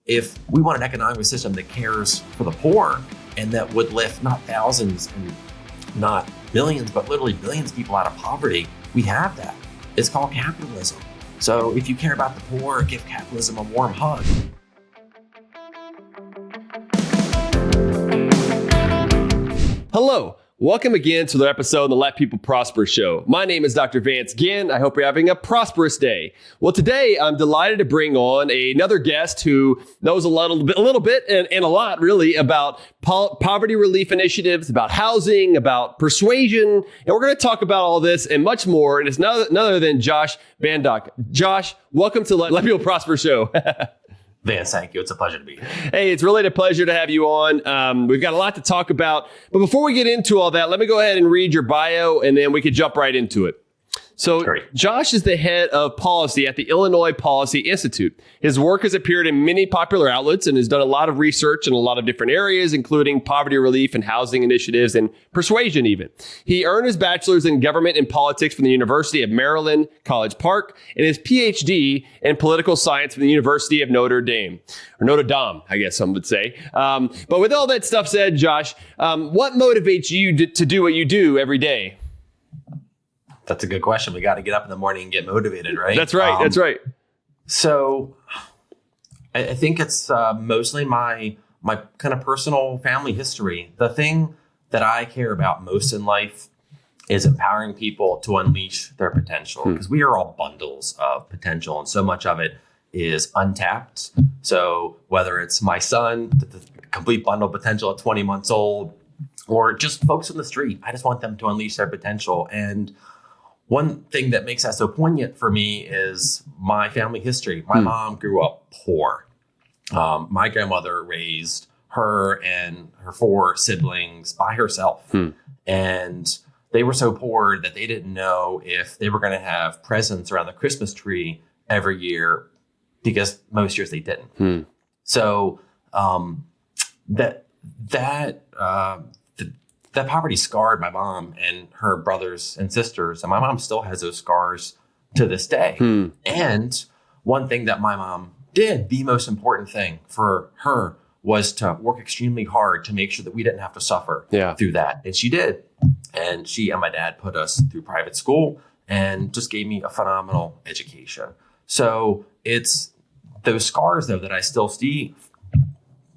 if we want an economic system that cares for the poor and that would lift not thousands and not millions, but literally billions of people out of poverty, we have that. It's called capitalism. So if you care about the poor, give capitalism a warm hug. Hello. Welcome again to the episode of the Let People Prosper show. My name is Dr. Vance Ginn. I hope you're having a prosperous day. Well, today I'm delighted to bring on another guest who knows a little bit and a lot really about poverty relief initiatives, about housing, about persuasion. And we're going to talk about all this and much more. And it's none other than Josh Bandoch. Josh, welcome to Let People Prosper show. Vance, thank you. It's a pleasure to be here. Hey, it's really a pleasure to have you on. We've got a lot to talk about. But before we get into all that, let me go ahead and read your bio, and then we could jump right into it. So Josh is the head of policy at the Illinois Policy Institute. His work has appeared in many popular outlets and has done a lot of research in a lot of different areas, including poverty relief and housing initiatives and persuasion even. He earned his bachelor's in government and politics from the University of Maryland, College Park, and his PhD in political science from the University of Notre Dame, or Notre Dame, I guess some would say. But with all that stuff said, Josh, what motivates you to do what you do every day? That's a good question. We got to get up in the morning and get motivated, right? That's right. That's right. So I think it's mostly my kind of personal family history. The thing that I care about most in life is empowering people to unleash their potential, because we are all bundles of potential and so much of it is untapped. So whether it's my son, the complete bundle of potential at 20 months old, or just folks on the street, I just want them to unleash their potential. And one thing that makes that so poignant for me is my family history. My mom grew up poor. My grandmother raised her and her 4 siblings by herself. And they were so poor that they didn't know if they were going to have presents around the Christmas tree every year, because most years they didn't. So that poverty scarred my mom and her brothers and sisters. And my mom still has those scars to this day. And one thing that my mom did, the most important thing for her, was to work extremely hard to make sure that we didn't have to suffer through that. And she did. And she and my dad put us through private school and just gave me a phenomenal education. So it's those scars, though, that I still see.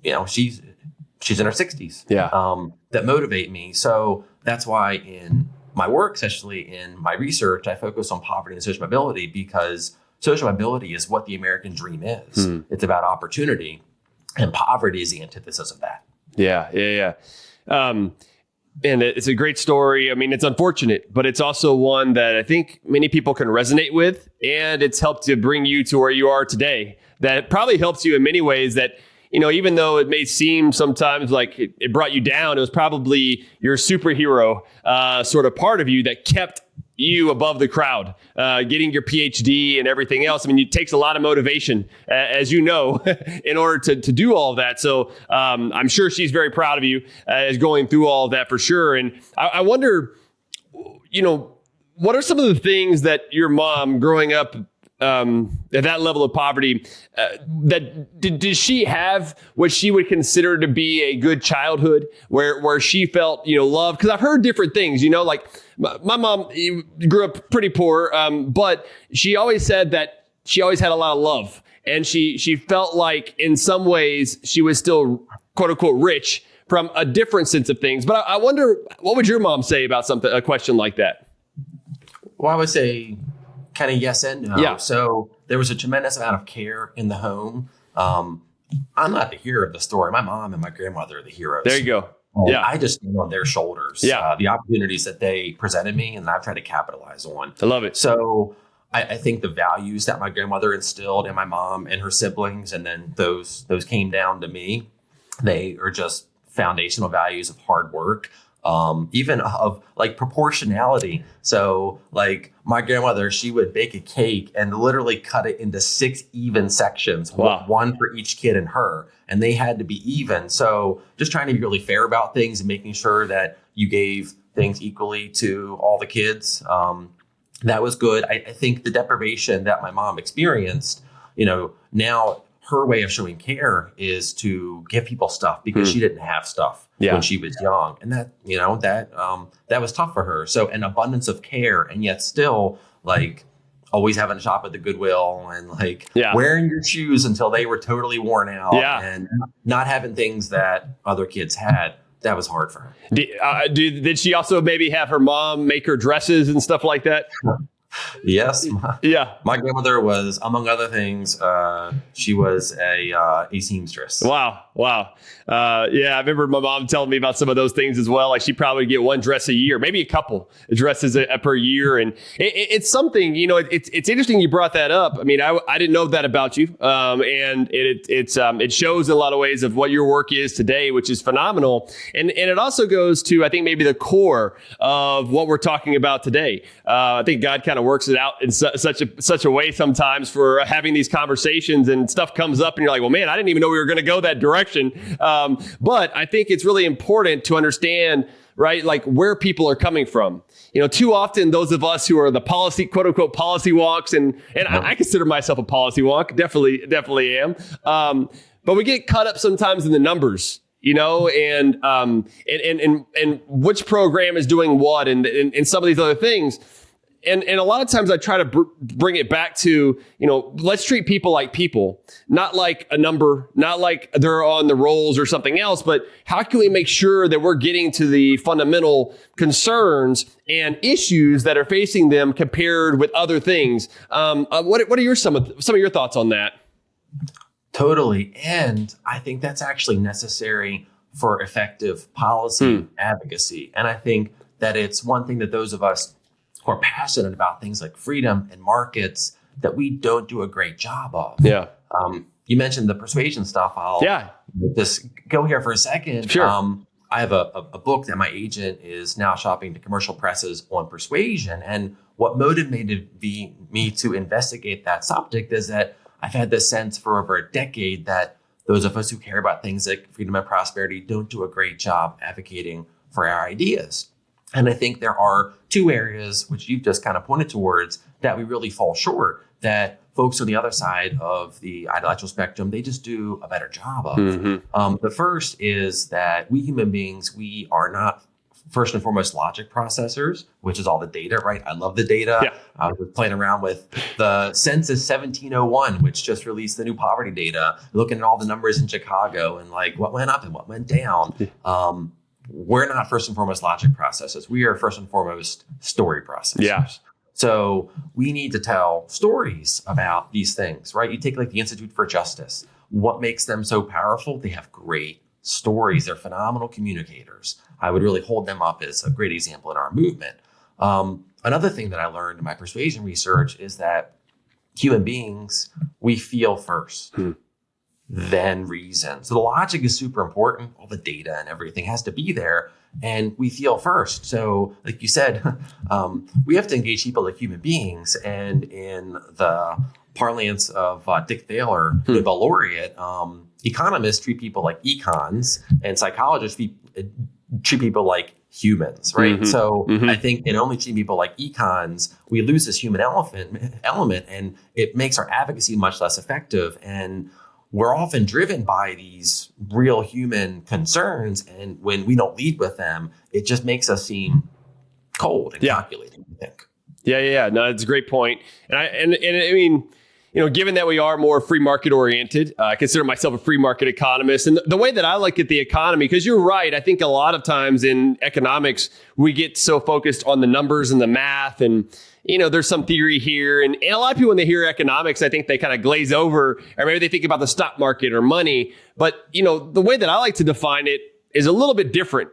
You know, she's in her 60s. That motivate me. So that's why in my work, especially in my research, I focus on poverty and social mobility, because social mobility is what the American dream is. It's about opportunity, and poverty is the antithesis of that. Yeah. And it's a great story. I mean, it's unfortunate, but it's also one that I think many people can resonate with, and it's helped to bring you to where you are today. That probably helps you in many ways that, you know, even though it may seem sometimes like it brought you down, it was probably your superhero sort of part of you that kept you above the crowd, getting your PhD and everything else. I mean, it takes a lot of motivation, as you know, in order to do all of that. So I'm sure she's very proud of you as going through all of that for sure. And I wonder, you know, what are some of the things that your mom growing up at that level of poverty, that did she have what she would consider to be a good childhood where she felt, you know, loved? Because I've heard different things, you know, like my mom grew up pretty poor, but she always said that she always had a lot of love, and she felt like in some ways she was still quote unquote rich from a different sense of things. But I wonder, what would your mom say about a question like that? Well, I would say kind of yes and no. Yeah. So there was a tremendous amount of care in the home. I'm not the hero of the story. My mom and my grandmother are the heroes. There you go. Yeah. I just stand on their shoulders. The opportunities that they presented me, and I've tried to capitalize on. I love it. So I think the values that my grandmother instilled in my mom and her siblings, and then those came down to me, they are just foundational values of hard work. Even of like proportionality. So like my grandmother, she would bake a cake and literally cut it into 6 even sections, one for each kid and her, and they had to be even. So just trying to be really fair about things and making sure that you gave things equally to all the kids. That was good. I think the deprivation that my mom experienced, you know, now her way of showing care is to give people stuff because she didn't have stuff when she was young. And that, that was tough for her. So an abundance of care, and yet still like always having to shop at the Goodwill and like wearing your shoes until they were totally worn out and not having things that other kids had. That was hard for her. Did she also maybe have her mom make her dresses and stuff like that? Yes. My grandmother was, among other things, she was a seamstress. Wow. I remember my mom telling me about some of those things as well. Like she probably get one dress a year, maybe a couple dresses per year. And it's something, it's interesting you brought that up. I mean, I didn't know that about you. And it shows in a lot of ways of what your work is today, which is phenomenal. And it also goes to, I think, maybe the core of what we're talking about today. I think God kind of works it out in such a way sometimes for having these conversations, and stuff comes up and you're like, well, man, I didn't even know we were going to go that direction. But I think it's really important to understand, right, like where people are coming from. Too often those of us who are the policy, quote unquote, policy wonks, and I consider myself a policy wonk, definitely am. But we get caught up sometimes in the numbers, and which program is doing what, and some of these other things. And a lot of times I try to bring it back to, let's treat people like people, not like a number, not like they're on the rolls or something else, but how can we make sure that we're getting to the fundamental concerns and issues that are facing them compared with other things? What are some of your thoughts on that? Totally. And I think that's actually necessary for effective policy advocacy. And I think that it's one thing that those of us who are passionate about things like freedom and markets that we don't do a great job of. Yeah. You mentioned the persuasion stuff. I'll just go here for a second. Sure. I have a book that my agent is now shopping to commercial presses on persuasion. And what motivated me to investigate that subject is that I've had this sense for over a decade that those of us who care about things like freedom and prosperity don't do a great job advocating for our ideas. And I think there are two areas, which you've just kind of pointed towards, that we really fall short, that folks on the other side of the ideological spectrum, they just do a better job of. The first is that we human beings, we are not first and foremost logic processors, which is all the data, right? I love the data. Yeah. I was playing around with the Census 1701, which just released the new poverty data, looking at all the numbers in Chicago and like what went up and what went down. We're not first and foremost logic processors. We are first and foremost story processors. Yeah. So we need to tell stories about these things, right? You take like the Institute for Justice. What makes them so powerful? They have great stories. They're phenomenal communicators. I would really hold them up as a great example in our movement. Another thing that I learned in my persuasion research is that human beings, we feel first. Then reason. So the logic is super important. All the data and everything has to be there, and we feel first. So like you said, we have to engage people like human beings. And in the parlance of Dick Thaler, the Nobel laureate, economists treat people like econs, and psychologists treat people like humans, right? So I think in only treating people like econs, we lose this human element, and it makes our advocacy much less effective. And we're often driven by these real human concerns. And when we don't lead with them, it just makes us seem cold and calculating, I think. Yeah. No, it's a great point. And I mean, given that we are more free market oriented, I consider myself a free market economist. And the way that I look at the economy, because you're right, I think a lot of times in economics, we get so focused on the numbers and the math, and there's some theory here. And a lot of people, when they hear economics, I think they kind of glaze over, or maybe they think about the stock market or money. But, the way that I like to define it is a little bit different,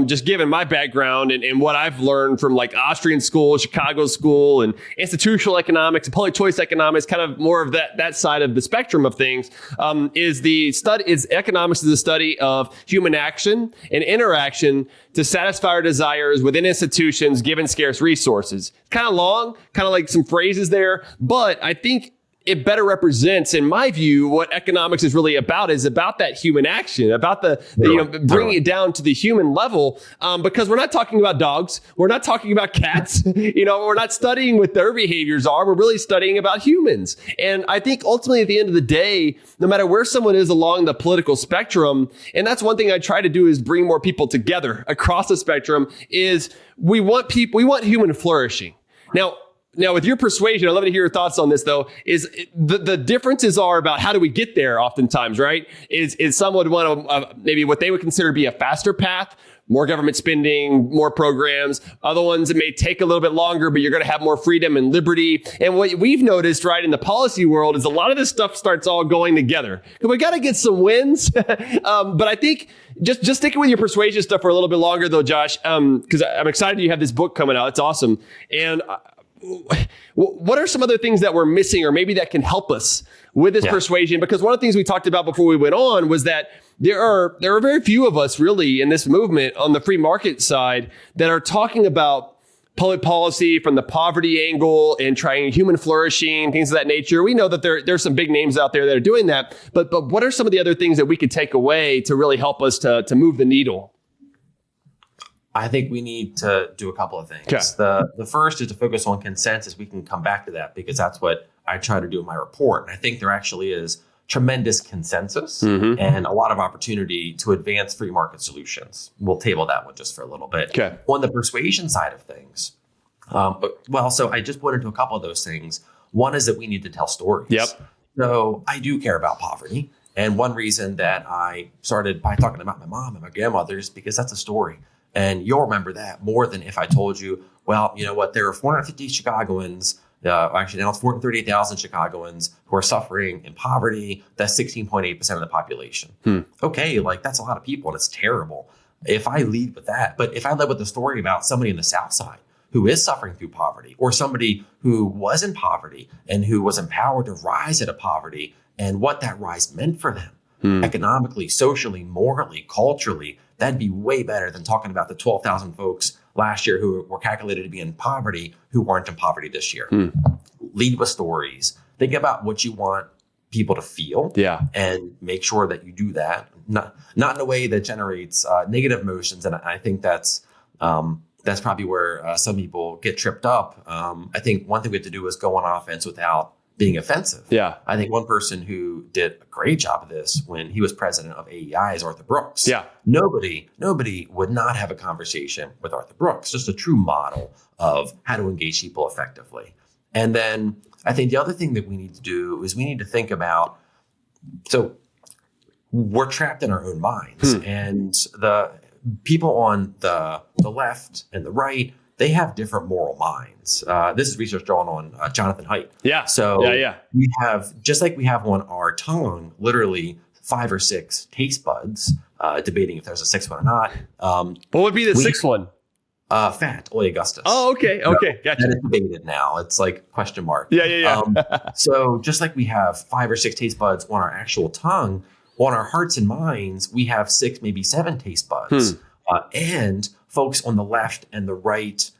just given my background and what I've learned from like Austrian school, Chicago school, and institutional economics and public choice economics, kind of more of that side of the spectrum of things. Is economics is the study of human action and interaction to satisfy our desires within institutions given scarce resources. Kind of long, kind of like some phrases there, but I think it better represents, in my view, what economics is really about, is about that human action, about bringing it down to the human level. Because we're not talking about dogs. We're not talking about cats. We're not studying what their behaviors are. We're really studying about humans. And I think ultimately at the end of the day, no matter where someone is along the political spectrum, and that's one thing I try to do is bring more people together across the spectrum, is we want human flourishing. Now, with your persuasion, I'd love to hear your thoughts on this, though, is the differences are about how do we get there oftentimes, right? Is some would want maybe what they would consider to be a faster path, more government spending, more programs. Other ones, it may take a little bit longer, but you're going to have more freedom and liberty. And what we've noticed, right, in the policy world is a lot of this stuff starts all going together. We got to get some wins. But I think just sticking with your persuasion stuff for a little bit longer, though, Josh, because I'm excited you have this book coming out. It's awesome. And what are some other things that we're missing, or maybe that can help us with this persuasion? Because one of the things we talked about before we went on was that there are very few of us really in this movement on the free market side that are talking about public policy from the poverty angle and trying human flourishing, things of that nature. We know that there's some big names out there that are doing that, but what are some of the other things that we could take away to really help us to move the needle? I think we need to do a couple of things. Okay. The first is to focus on consensus. We can come back to that because that's what I try to do in my report. And I think there actually is tremendous consensus and a lot of opportunity to advance free market solutions. We'll table that one just for a little bit. Okay. On the persuasion side of things, so I just pointed to a couple of those things. One is that we need to tell stories. Yep. So I do care about poverty. And one reason that I started by talking about my mom and my grandmother is because that's a story. And you'll remember that more than if I told you, well, you know what, there are 450 Chicagoans, actually now it's 438,000 Chicagoans who are suffering in poverty. That's 16.8% of the population. Okay, that's a lot of people and it's terrible. If I lead with that, but if I led with the story about somebody in the South Side who is suffering through poverty, or somebody who was in poverty and who was empowered to rise out of poverty and what that rise meant for them, economically, socially, morally, culturally, that'd be way better than talking about the 12,000 folks last year who were calculated to be in poverty who weren't in poverty this year. Lead with stories. Think about what you want people to feel, and make sure that you do that, not in a way that generates negative emotions. And I think that's probably where some people get tripped up. I think one thing we have to do is go on offense without being offensive. Yeah. I think one person who did a great job of this when he was president of AEI is Arthur Brooks. Yeah. Nobody would not have a conversation with Arthur Brooks, just a true model of how to engage people effectively. And then I think the other thing that we need to do is we need to think about, so we're trapped in our own minds, and the people on the left and the right, they have different moral minds. This is research drawn on Jonathan Haidt. Yeah. So we have, just like we have on our tongue, literally 5 or 6 taste buds, debating if there's a 6th one or not. What would be the 6th one? Fat, Ole Augustus. Oh, okay. Okay. Gotcha. That is debated now. It's like question mark. Yeah. So just like we have 5 or 6 taste buds on our actual tongue, on our hearts and minds, we have 6, maybe 7 taste buds. And folks on the left and the right,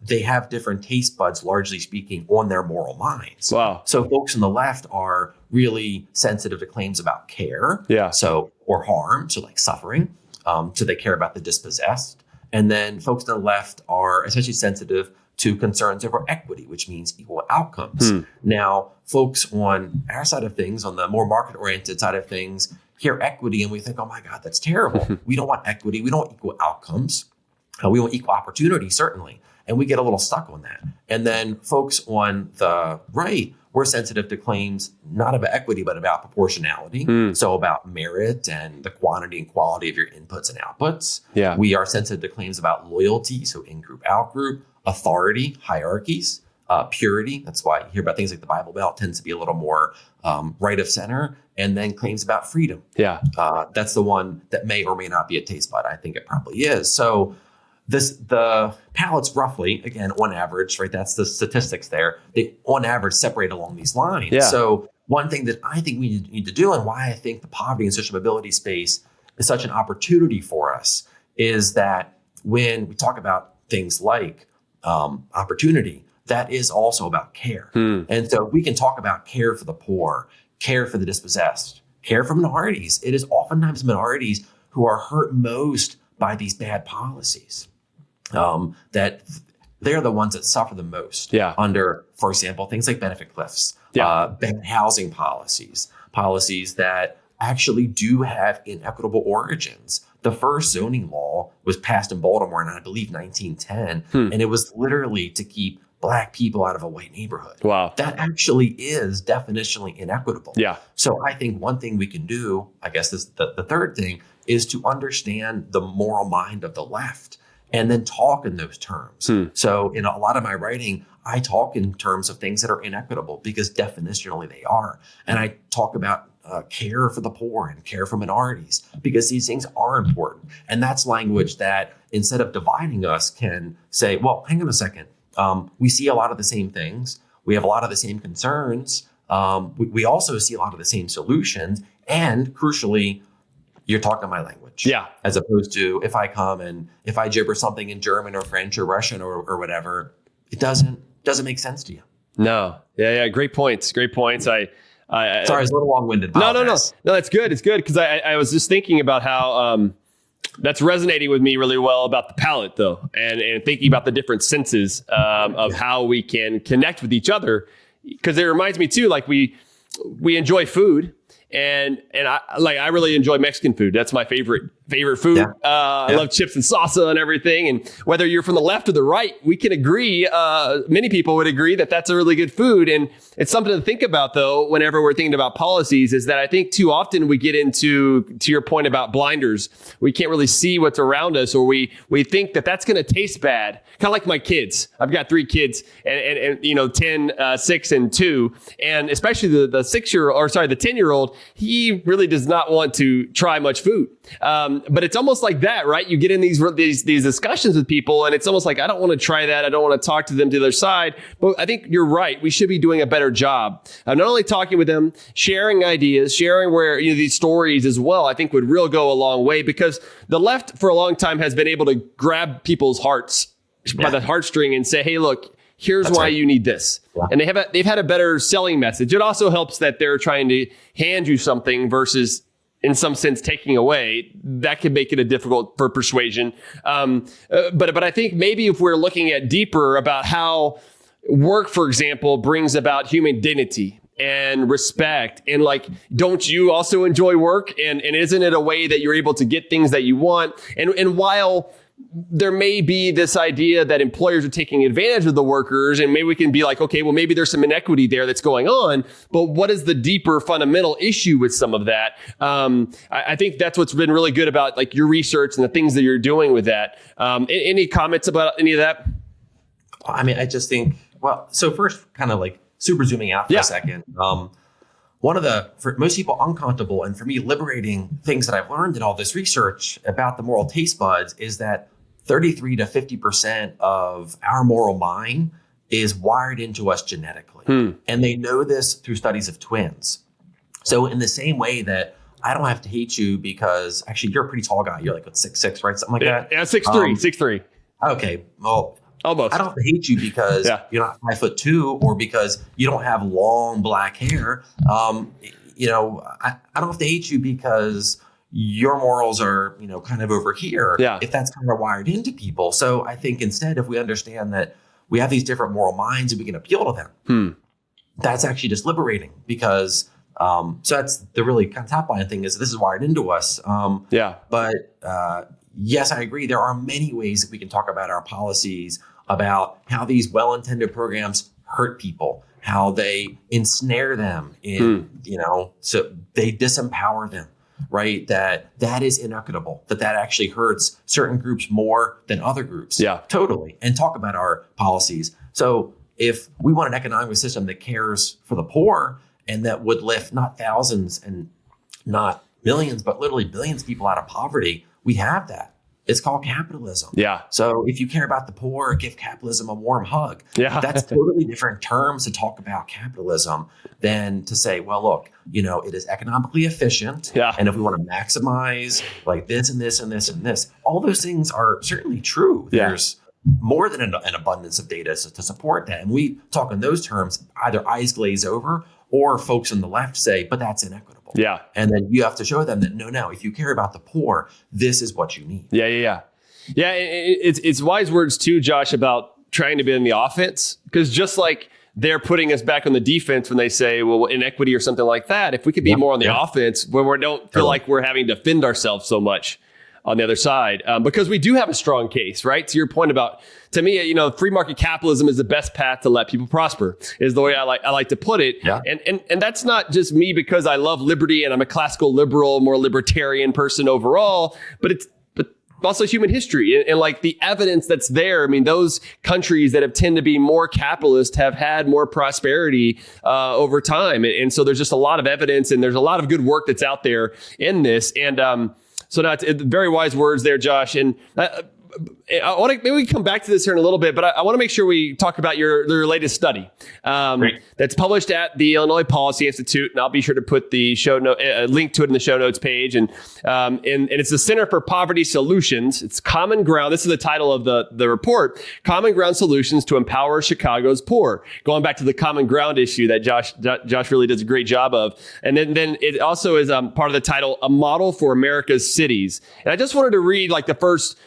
they have different taste buds, largely speaking, on their moral minds. Wow. So folks on the left are really sensitive to claims about care. Yeah. So, or harm, so like suffering. So they care about the dispossessed. And then folks on the left are especially sensitive to concerns over equity, which means equal outcomes. Now, folks on our side of things, on the more market-oriented side of things, hear equity and we think, oh my God, that's terrible. We don't want equity. We don't want equal outcomes. We want equal opportunity, certainly. And we get a little stuck on that. And then folks on the right, we're sensitive to claims not about equity, but about proportionality. So about merit and the quantity and quality of your inputs and outputs. Yeah. We are sensitive to claims about loyalty, so in-group, out-group, authority, hierarchies, purity. That's why you hear about things like the Bible Belt tends to be a little more right of center. And then claims about freedom. Yeah. That's the one that may or may not be a taste bud. I think it probably is. So the palates roughly, again, on average, right? That's the statistics there. They on average separate along these lines. Yeah. So one thing that I think we need to do, and why I think the poverty and social mobility space is such an opportunity for us, is that when we talk about things like opportunity, that is also about care. And so we can talk about care for the poor, care for the dispossessed, care for minorities. It is oftentimes minorities who are hurt most by these bad policies. That they're the ones that suffer the most under, for example, things like benefit cliffs, bad housing policies that actually do have inequitable origins. The first zoning law was passed in Baltimore in, I believe, 1910, and it was literally to keep Black people out of a white neighborhood. Wow. That actually is definitionally inequitable. Yeah. So I think one thing we can do, I guess this, the third thing, is to understand the moral mind of the left and then talk in those terms. So in a lot of my writing, I talk in terms of things that are inequitable because definitionally they are. And I talk about care for the poor and care for minorities because these things are important. And that's language that instead of dividing us can say, well, hang on a second. We see a lot of the same things. We have a lot of the same concerns. We also see a lot of the same solutions. And crucially, you're talking my language. Yeah. As opposed to if I come and if I gibber something in German or French or Russian or whatever, it doesn't make sense to you. No. Yeah. Great points. Sorry, I was a little long-winded. No. That's good. It's good because I was just thinking about how that's resonating with me really well about the palate, though, and thinking about the different senses of how we can connect with each other. Because it reminds me too, like we enjoy food, and I really enjoy Mexican food. That's my favorite food. Yeah. I love chips and salsa and everything. And whether you're from the left or the right, we can agree. Many people would agree that that's a really good food. And it's something to think about, though, whenever we're thinking about policies, is that I think too often we get to your point about blinders. We can't really see what's around us, or we think that that's going to taste bad. Kind of like my kids. I've got 3 kids and 10, 6 and 2. And especially the 10-year-old, he really does not want to try much food. But it's almost like that, right? You get in these discussions with people, and it's almost like, I don't want to try that. I don't want to talk to them to their side. But I think you're right. We should be doing a better job of not only talking with them, sharing ideas, sharing where these stories as well. I think would really go a long way, because the left for a long time has been able to grab people's hearts by the heartstring and say, hey, look, here's why you need this. Yeah. And they've had a better selling message. It also helps that they're trying to hand you something versus, in some sense, taking away. That could make it a difficult for persuasion. But I think maybe if we're looking at deeper about how work, for example, brings about human dignity and respect, and don't you also enjoy work? And isn't it a way that you're able to get things that you want? And while there may be this idea that employers are taking advantage of the workers, and maybe we can be like, okay, well, maybe there's some inequity there that's going on, but what is the deeper fundamental issue with some of that? I think that's what's been really good about your research and the things that you're doing with that. Any comments about any of that? I mean, I just think, so first, kind of super zooming out for a second. One of the, for most people, uncomfortable and for me liberating things that I've learned in all this research about the moral taste buds is that 33 to 50% of our moral mind is wired into us genetically. And they know this through studies of twins. So in the same way that I don't have to hate you because, actually, you're a pretty tall guy. You're 6'6", right? Something like that? Yeah, 6'3". Okay, well, almost. I don't have to hate you because you're not 5'2" or because you don't have long black hair. I don't have to hate you because your morals are, kind of over here. Yeah. If that's kind of wired into people. So I think instead, if we understand that we have these different moral minds and we can appeal to them, that's actually just liberating, because so that's the really kind of top line thing, is this is wired into us. But yes, I agree. There are many ways that we can talk about our policies, about how these well-intended programs hurt people, how they ensnare them in, so they disempower them, right? That is inequitable, that actually hurts certain groups more than other groups. Yeah, totally. And talk about our policies. So if we want an economic system that cares for the poor and that would lift not thousands and not millions, but literally billions of people out of poverty, we have that. It's called capitalism. Yeah. So if you care about the poor, give capitalism a warm hug. Yeah. That's totally different terms to talk about capitalism than to say, well, look, it is economically efficient. Yeah. And if we want to maximize this and this and this and this, all those things are certainly true. Yeah. more than an abundance of data to support that. And we talk in those terms, either eyes glaze over or folks on the left say, but that's inequitable. Yeah. And then you have to show them that, no, if you care about the poor, this is what you need. Yeah. It's wise words too, Josh, about trying to be in the offense, because just like they're putting us back on the defense when they say, well, inequity or something like that, if we could be more on the offense where we don't feel like we're having to defend ourselves so much on the other side, because we do have a strong case, right? To your point about, to me, free market capitalism is the best path to let people prosper, is the way I like to put it. Yeah. And that's not just me because I love liberty and I'm a classical liberal, more libertarian person overall, but it's also human history and like the evidence that's there. I mean, those countries that have tend to be more capitalist have had more prosperity over time. And so there's just a lot of evidence and there's a lot of good work that's out there in this. And so that's very wise words there, Josh. And I want to maybe we come back to this here in a little bit, but I want to make sure we talk about your latest study that's published at the Illinois Policy Institute, and I'll be sure to put the show note link to it in the show notes page. And it's the Center for Poverty Solutions. It's Common Ground. This is the title of the report: Common Ground Solutions to Empower Chicago's Poor. Going back to the common ground issue that Josh really does a great job of, and then it also is part of the title, A Model for America's Cities. And I just wanted to read like the first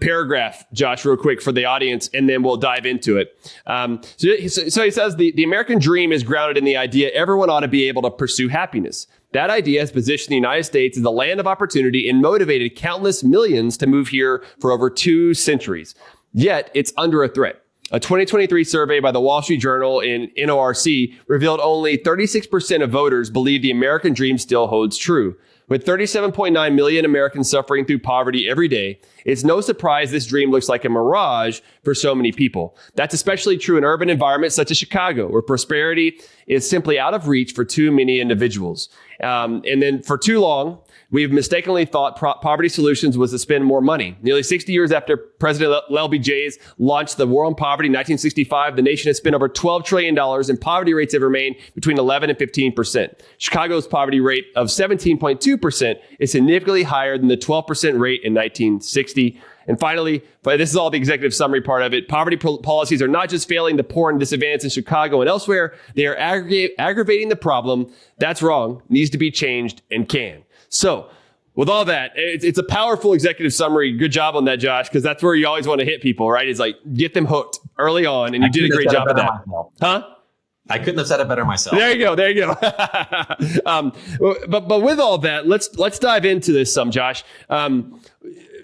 paragraph, Josh, real quick for the audience, and then we'll dive into it. So he says, the American dream is grounded in the idea everyone ought to be able to pursue happiness. That idea has positioned the United States as a land of opportunity and motivated countless millions to move here for over 2 centuries. Yet it's under a threat. A 2023 survey by the Wall Street Journal and NORC revealed only 36% of voters believe the American dream still holds true. With 37.9 million Americans suffering through poverty every day, it's no surprise this dream looks like a mirage for so many people. That's especially true in urban environments such as Chicago, where prosperity is simply out of reach for too many individuals. And then for too long, we've mistakenly thought poverty solutions was to spend more money. Nearly 60 years after President LBJ's launched the War on Poverty in 1965, the nation has spent over $12 trillion and poverty rates have remained between 11 and 15%. Chicago's poverty rate of 17.2% is significantly higher than the 12% rate in 1960. And finally, but this is all the executive summary part of it, poverty policies are not just failing the poor and disadvantaged in Chicago and elsewhere, they are aggravating the problem. That's wrong, needs to be changed, and can. So with all that, it's a powerful executive summary. Good job on that, Josh, because that's where you always want to hit people, right? It's like, get them hooked early on, and you did a great job of that. Huh? I couldn't have said it better myself. There you go. But with all that, let's dive into this some, Josh.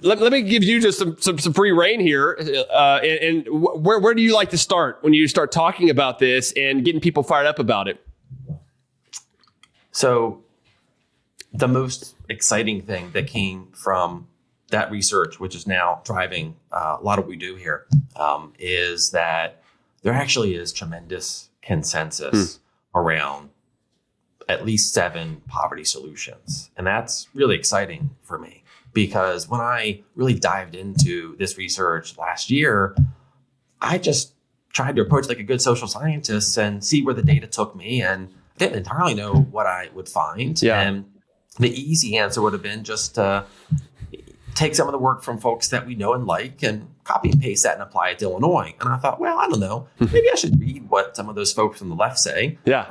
Let me give you just some free reign here. And where do you like to start when you start talking about this and getting people fired up about it? So the most exciting thing that came from that research, which is now driving a lot of what we do here, is that there actually is tremendous consensus around at least 7 poverty solutions. And that's really exciting for me, because when I really dived into this research last year, I just tried to approach like a good social scientist and see where the data took me, and didn't entirely know what I would find. Yeah. And the easy answer would have been just to take some of the work from folks that we know and like and copy and paste that and apply it to Illinois. And I thought, well, I don't know, maybe I should read what some of those folks on the left say. Yeah.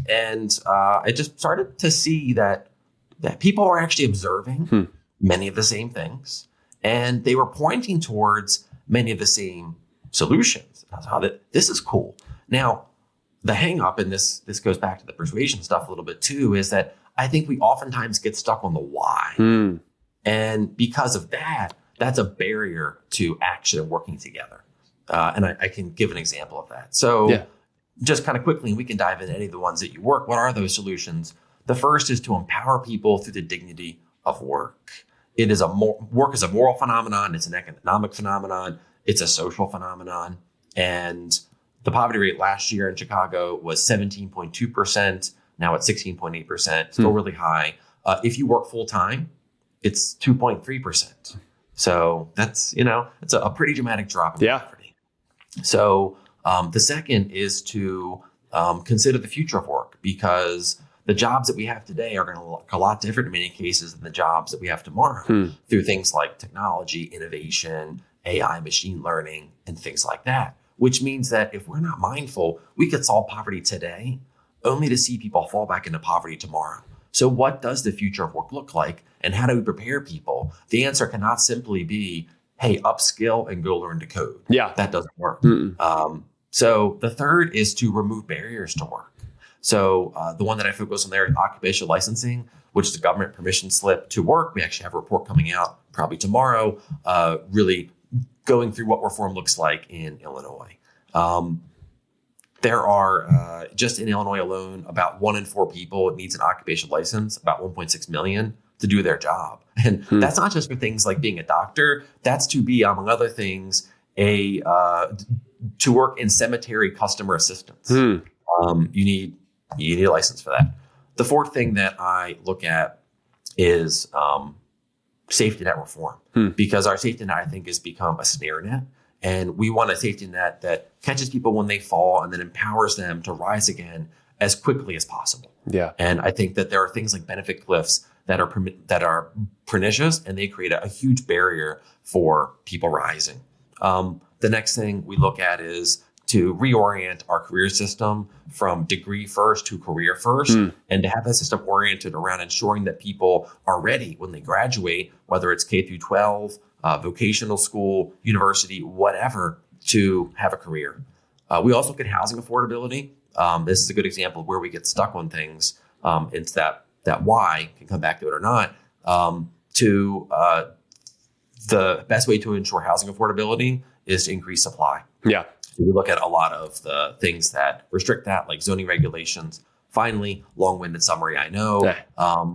And I just started to see that people are actually observing many of the same things, and they were pointing towards many of the same solutions. I thought, this is cool. Now, the hang up, and this goes back to the persuasion stuff a little bit too, is that I think we oftentimes get stuck on the why. And because of that, that's a barrier to action and working together. And I can give an example of that. So just kind of quickly, and we can dive into any of the ones that you work. What are those solutions? The first is to empower people through the dignity of work. It is work is a moral phenomenon. It's an economic phenomenon. It's a social phenomenon. And the poverty rate last year in Chicago was 17.2%. Now it's 16.8%, still really high. If you work full time, it's 2.3%. So that's, it's a pretty dramatic drop in poverty. So the second is to consider the future of work, because the jobs that we have today are going to look a lot different in many cases than the jobs that we have tomorrow through things like technology, innovation, AI, machine learning, and things like that, which means that if we're not mindful, we could solve poverty today only to see people fall back into poverty tomorrow. So what does the future of work look like, and how do we prepare people? The answer cannot simply be, hey, upskill and go learn to code. Yeah. That doesn't work. So the third is to remove barriers to work. So the one that I focus on there is occupational licensing, which is the government permission slip to work. We actually have a report coming out probably tomorrow, really going through what reform looks like in Illinois. There are, just in Illinois alone, about 1 in 4 people needs an occupational license, about 1.6 million to do their job. And that's not just for things like being a doctor. That's to be, among other things, to work in cemetery customer assistance. You need a license for that. The fourth thing that I look at is safety net reform, because our safety net, I think, has become a snare net. And we want a safety net that catches people when they fall and then empowers them to rise again as quickly as possible. Yeah. And I think that there are things like benefit cliffs that are pernicious, and they create a huge barrier for people rising. The next thing we look at is to reorient our career system from degree first to career first, and to have a system oriented around ensuring that people are ready when they graduate, whether it's K through 12, vocational school, university, whatever, to have a career. We also look at housing affordability. This is a good example of where we get stuck on things. It's that why, can come back to it or not, the best way to ensure housing affordability is to increase supply. Yeah. So we look at a lot of the things that restrict that, like zoning regulations. Finally, long-winded summary, I know.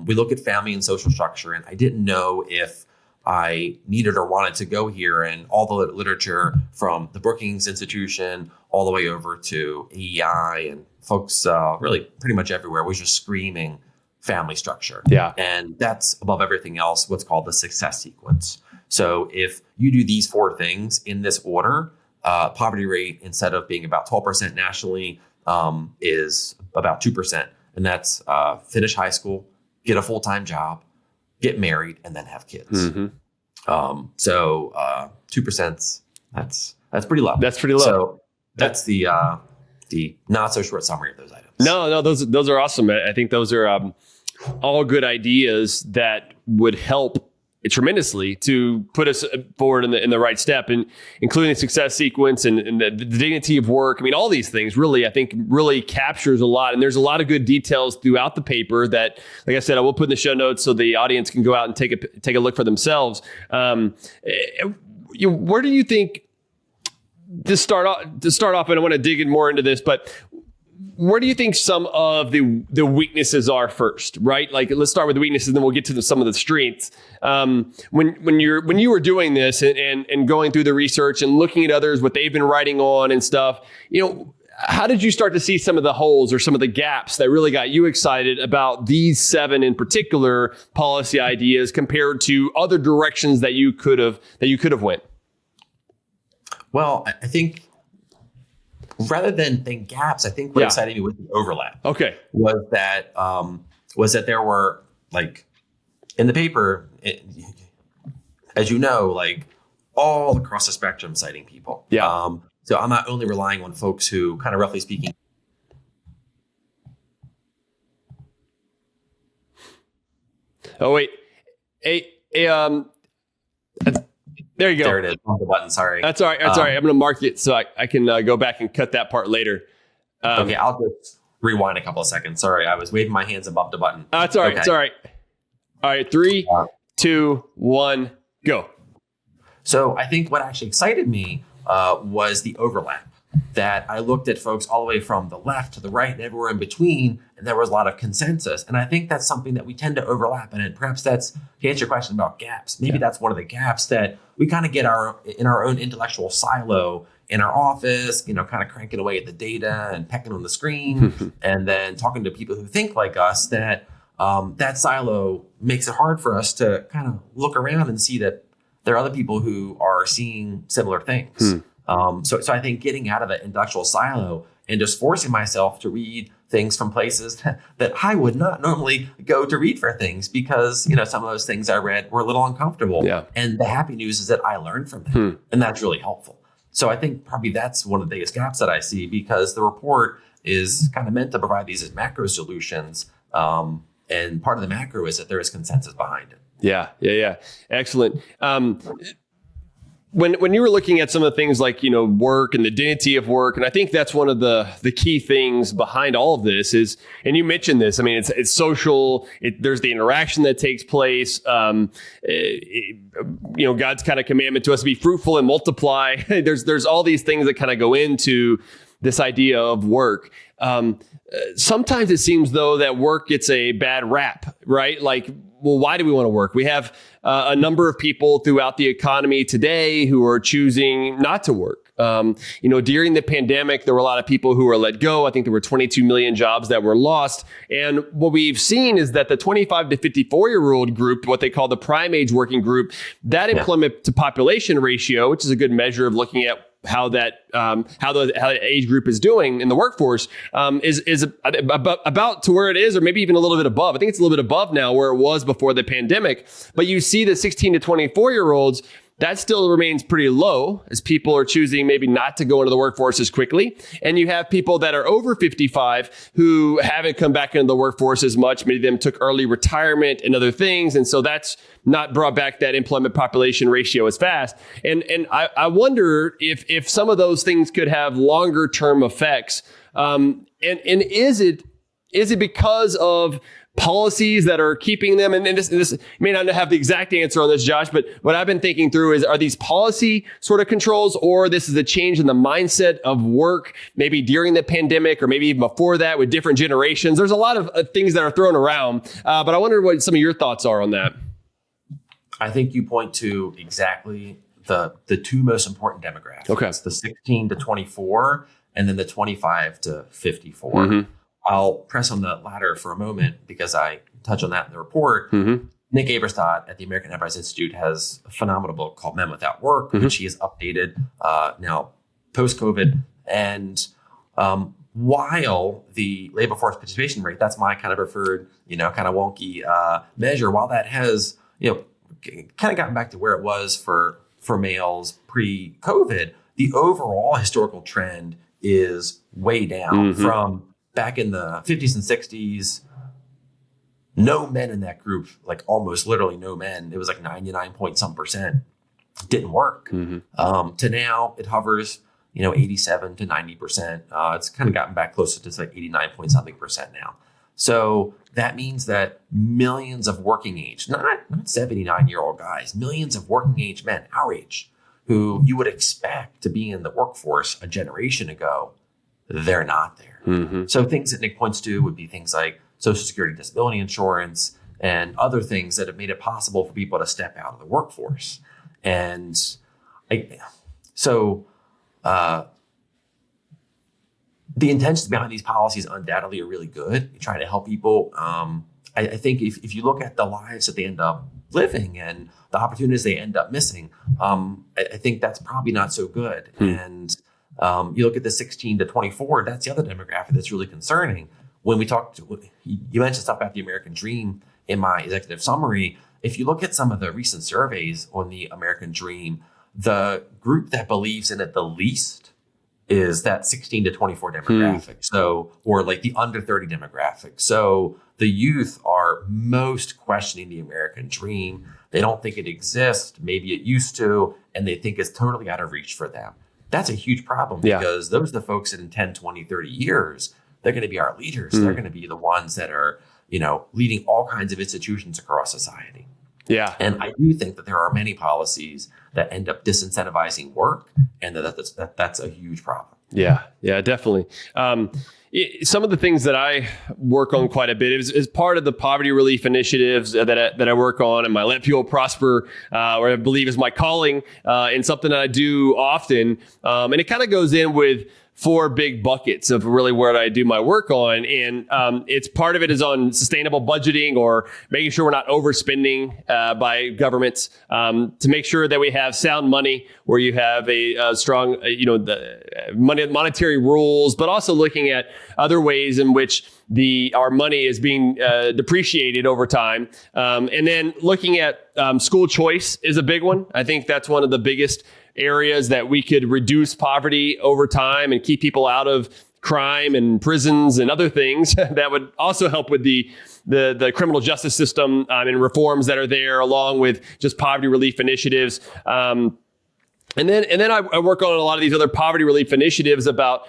We look at family and social structure, and I didn't know if I needed or wanted to go here, and all the literature from the Brookings Institution all the way over to AEI and folks really pretty much everywhere was just screaming family structure. Yeah. And that's above everything else what's called the success sequence. So if you do these 4 things in this order, poverty rate, instead of being about 12% nationally, is about 2%. And that's finish high school, get a full-time job, get married, and then have kids. 2%, that's pretty low. That's pretty low. So that's the not so short summary of those items. No, those are awesome. I think those are all good ideas that would help tremendously to put us forward in the right step, and including the success sequence and the dignity of work. I mean, all these things really, I think, really captures a lot. And there's a lot of good details throughout the paper that, like I said, I will put in the show notes so the audience can go out and take a look for themselves. Where do you think, to start off, and I want to dig in more into this, but where do you think some of the weaknesses are first, right? Like, let's start with the weaknesses, and then we'll get to some of the strengths. When you were doing this and going through the research and looking at others, what they've been writing on and stuff, how did you start to see some of the holes or some of the gaps that really got you excited about these 7 in particular policy ideas compared to other directions that you could have went? Well, I think, rather than gaps, I think what excited me was the overlap. Okay. Was that there were, like, in the paper, as you know, like, all across the spectrum citing people. Yeah. So I'm not only relying on folks who, kind of roughly speaking. Oh wait, there you go. There it is. On the button. Sorry. That's all right. That's all right. I'm going to mark it so I can go back and cut that part later. Okay, I'll just rewind a couple of seconds. Sorry, I was waving my hands above the button. That's all right. Okay. It's all right. All right. 3, 2, 1, go. So I think what actually excited me was the overlap. That I looked at folks all the way from the left to the right and everywhere in between, and there was a lot of consensus. And I think that's something that we tend to overlap. And perhaps that's, to answer your question about gaps, maybe that's one of the gaps that we kind of get in our own intellectual silo in our office, kind of cranking away at the data and pecking on the screen, and then talking to people who think like us, that that silo makes it hard for us to kind of look around and see that there are other people who are seeing similar things. So I think getting out of the intellectual silo and just forcing myself to read things from places that I would not normally go to read for things because, some of those things I read were a little uncomfortable. Yeah. And the happy news is that I learned from them. And that's really helpful. So I think probably that's one of the biggest gaps that I see, because the report is kind of meant to provide these as macro solutions. And part of the macro is that there is consensus behind it. Yeah. Excellent. When you were looking at some of the things like, work and the dignity of work, and I think that's one of the key things behind all of this is, and you mentioned this, I mean, it's social, there's the interaction that takes place. God's kind of commandment to us to be fruitful and multiply. There's all these things that kind of go into this idea of work. Sometimes it seems though that work gets a bad rap, right? Like, well, why do we want to work? We have a number of people throughout the economy today who are choosing not to work. During the pandemic, there were a lot of people who were let go. I think there were 22 million jobs that were lost. And what we've seen is that the 25 to 54-year-old group, what they call the prime age working group, that employment to population ratio, which is a good measure of looking at how the age group is doing in the workforce, is about to where it is, or maybe even a little bit above. I think it's a little bit above now where it was before the pandemic. But you see the 16 to 24-year-olds, that still remains pretty low as people are choosing maybe not to go into the workforce as quickly. And you have people that are over 55 who haven't come back into the workforce as much. Many of them took early retirement and other things. And so that's not brought back that employment population ratio as fast. And I wonder if some of those things could have longer term effects. And is it because of policies that are keeping them? And this may not have the exact answer on this, Josh, but what I've been thinking through is, are these policy sort of controls, or this is a change in the mindset of work, maybe during the pandemic, or maybe even before that with different generations? There's a lot of things that are thrown around, but I wonder what some of your thoughts are on that. I think you point to exactly the two most important demographics. Okay. It's the 16 to 24 and then the 25 to 54. I'll press on the latter for a moment because I touch on that in the report. Nick Aberstadt at the American Enterprise Institute has a phenomenal book called Men Without Work, which he has updated now post-COVID. And while the labor force participation rate, that's my kind of preferred, kind of wonky measure, while that has, kind of gotten back to where it was for males pre-COVID, the overall historical trend is way down from back in the 50s and 60s. No men in that group, like almost literally no men. It was like 99 point some percent didn't work. To now it hovers, 87 to 90%. It's kind of gotten back closer to like 89 point something percent now. So that means that millions of working age, not 79-year-old guys, millions of working age men, our age, who you would expect to be in the workforce a generation ago, they're not there. So things that Nick points to would be things like Social Security disability insurance and other things that have made it possible for people to step out of the workforce. And the intentions behind these policies undoubtedly are really good. You're trying to help people. I think if you look at the lives that they end up living and the opportunities they end up missing, I think that's probably not so good. And you look at the 16 to 24, that's the other demographic that's really concerning. When we talked, you mentioned stuff about the American dream in my executive summary. If you look at some of the recent surveys on the American dream, the group that believes in it the least is that 16 to 24 demographic. So, or like the under 30 demographic. So the youth are most questioning the American dream. They don't think it exists. Maybe it used to, and they think it's totally out of reach for them. That's a huge problem because those are the folks that in 10, 20, 30 years, they're going to be our leaders. They're going to be the ones that are, leading all kinds of institutions across society. Yeah. And I do think that there are many policies that end up disincentivizing work, and that's a huge problem. Yeah, definitely. Some of the things that I work on quite a bit is part of the poverty relief initiatives that I work on, and my Let Fuel Prosper, or I believe is my calling, and something that I do often. And it kind of goes in with four big buckets of really where I do my work on. And it's part of it is on sustainable budgeting or making sure we're not overspending by governments, to make sure that we have sound money where you have a strong, the monetary rules, but also looking at other ways in which our money is being depreciated over time. And then looking at school choice is a big one. I think that's one of the biggest areas that we could reduce poverty over time and keep people out of crime and prisons and other things that would also help with the criminal justice system and reforms that are there, along with just poverty relief initiatives. And then I work on a lot of these other poverty relief initiatives about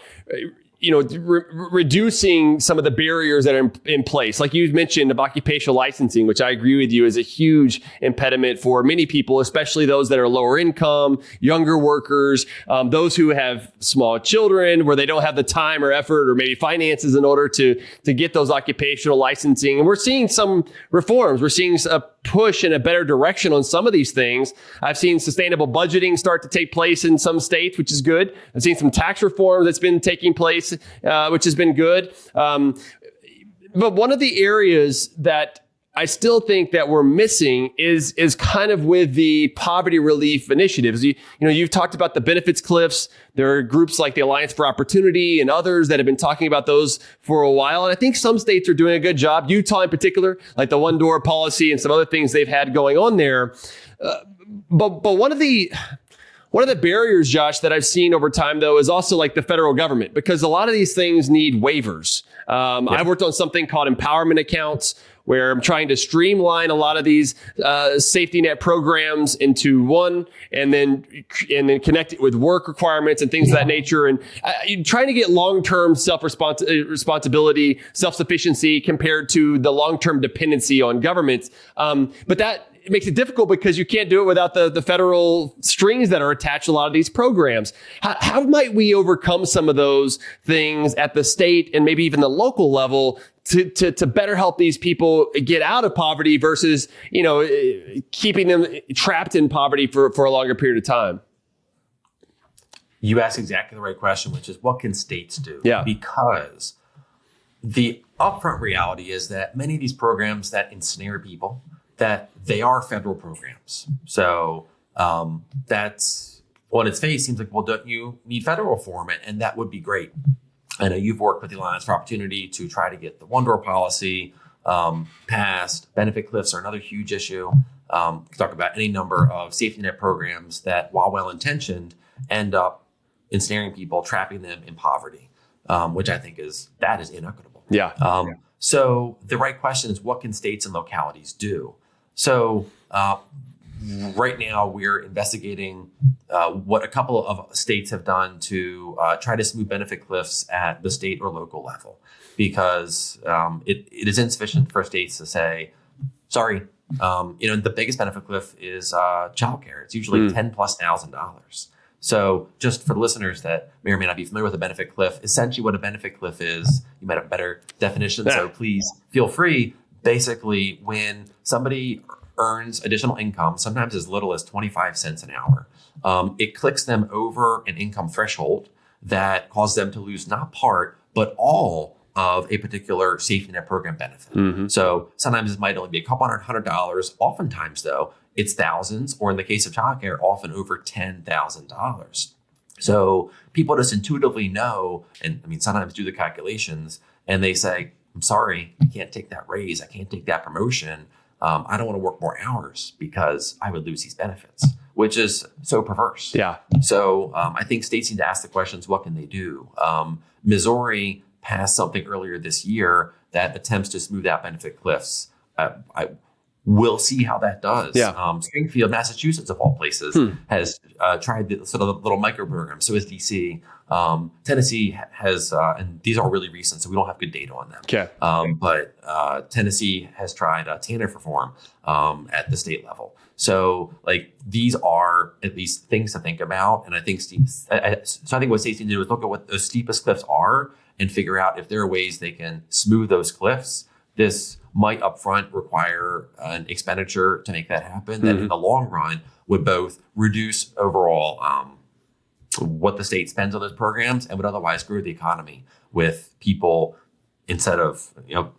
reducing some of the barriers that are in place. Like you mentioned, of occupational licensing, which I agree with you is a huge impediment for many people, especially those that are lower income, younger workers, those who have small children where they don't have the time or effort or maybe finances in order to get those occupational licensing. And we're seeing some reforms. We're seeing a push in a better direction on some of these things. I've seen sustainable budgeting start to take place in some states, which is good. I've seen some tax reform that's been taking place, which has been good. But one of the areas that I still think that we're missing is kind of with the poverty relief initiatives. You've talked about the benefits cliffs. There are groups like the Alliance for Opportunity and others that have been talking about those for a while. And I think some states are doing a good job. Utah in particular, like the one door policy and some other things they've had going on there. But one of the barriers, Josh, that I've seen over time, though, is also like the federal government, because a lot of these things need waivers. I've worked on something called empowerment accounts, where I'm trying to streamline a lot of these safety net programs into one, and then connect it with work requirements and things of that nature, and trying to get long-term responsibility, self-sufficiency compared to the long-term dependency on governments. But that it makes it difficult because you can't do it without the federal strings that are attached to a lot of these programs. How might we overcome some of those things at the state and maybe even the local level to better help these people get out of poverty versus, keeping them trapped in poverty for a longer period of time? You asked exactly the right question, which is what can states do? Yeah. Because the upfront reality is that many of these programs that ensnare people, that they are federal programs. So that's on its face seems like, well, don't you need federal reform? And that would be great. I know you've worked with the Alliance for Opportunity to try to get the one door policy passed. Benefit cliffs are another huge issue. Talk about any number of safety net programs that, while well-intentioned, end up ensnaring people, trapping them in poverty, which I think is inequitable. Yeah. So the right question is, what can states and localities do? So right now we're investigating what a couple of states have done to try to smooth benefit cliffs at the state or local level, because it is insufficient for states to say, sorry, the biggest benefit cliff is childcare. It's usually $10,000+. So just for the listeners that may or may not be familiar with a benefit cliff, essentially what a benefit cliff is, you might have a better definition, so please feel free. Basically, when somebody earns additional income, sometimes as little as 25 cents an hour, it clicks them over an income threshold that causes them to lose not part, but all of a particular safety net program benefit. Mm-hmm. So sometimes it might only be a couple $100. Oftentimes, though, it's thousands, or in the case of childcare, often over $10,000. So people just intuitively know, and sometimes do the calculations, and they say, I'm sorry, I can't take that raise. I can't take that promotion. I don't want to work more hours because I would lose these benefits, which is so perverse. Yeah. So I think states need to ask the questions, what can they do? Missouri passed something earlier this year that attempts to smooth out benefit cliffs. We'll see how that does. Yeah. Springfield, Massachusetts, of all places, has tried the sort of little micro program. So is DC. Tennessee has, and these are really recent, so we don't have good data on them. Okay. But Tennessee has tried TANF reform at the state level. So these are at least things to think about. And I think I think what states need to do is look at what those steepest cliffs are and figure out if there are ways they can smooth those cliffs. This might upfront require an expenditure to make that happen, that in the long run would both reduce overall what the state spends on those programs and would otherwise grow the economy with people instead of,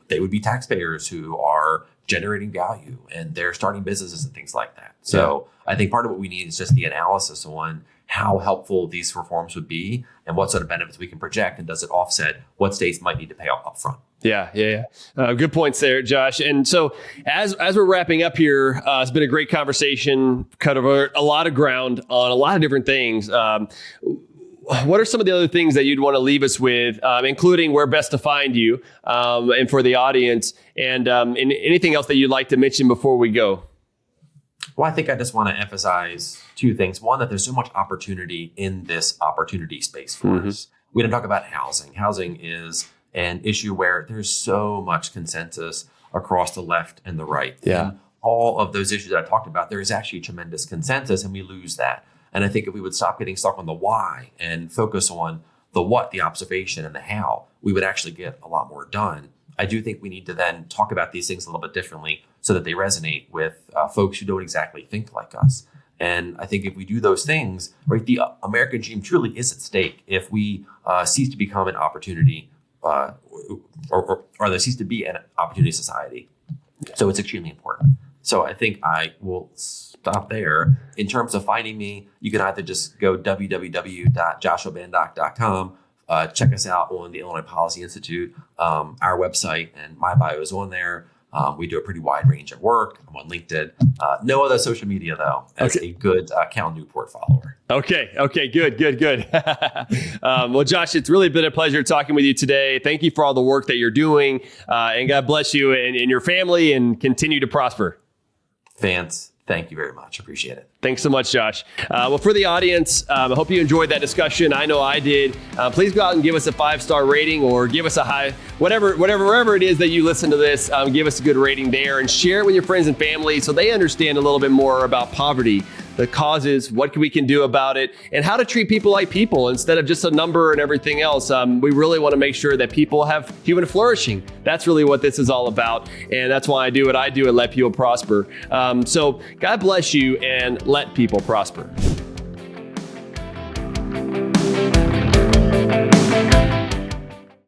they would be taxpayers who are generating value and they're starting businesses and things like that. So I think part of what we need is just the analysis on how helpful these reforms would be and what sort of benefits we can project, and does it offset what states might need to pay up front. Yeah. Good points there, Josh. And so as we're wrapping up here, it's been a great conversation, covered a lot of ground on a lot of different things. What are some of the other things that you'd want to leave us with, including where best to find you, and for the audience, and anything else that you'd like to mention before we go? Well, I think I just want to emphasize two things. One, that there's so much opportunity in this opportunity space for us. We didn't talk about housing. Housing is an issue where there's so much consensus across the left and the right. Yeah. And all of those issues that I talked about, there is actually tremendous consensus, and we lose that. And I think if we would stop getting stuck on the why and focus on the what, the observation, and the how, we would actually get a lot more done. I do think we need to then talk about these things a little bit differently so that they resonate with folks who don't exactly think like us. And I think if we do those things, right, the American dream truly is at stake if we cease to become an opportunity or there cease to be an opportunity society. So it's extremely important. So I think I will stop there. In terms of finding me, you can either just go www.joshuabandoch.com. Check us out on the Illinois Policy Institute. Our website and my bio is on there. We do a pretty wide range of work. I'm on LinkedIn. No other social media, though, as a good Cal Newport follower. Okay. Good. Well, Josh, it's really been a pleasure talking with you today. Thank you for all the work that you're doing. And God bless you and your family, and continue to prosper. Vance, thank you very much. Appreciate it. Thanks so much, Josh. Well, for the audience, I hope you enjoyed that discussion. I know I did. Please go out and give us a 5-star rating, or give us a high, wherever it is that you listen to this, give us a good rating there, and share it with your friends and family so they understand a little bit more about poverty, the causes, what we can do about it, and how to treat people like people instead of just a number and everything else. We really want to make sure that people have human flourishing. That's really what this is all about. And that's why I do what I do and let people prosper. So God bless you, and let people prosper.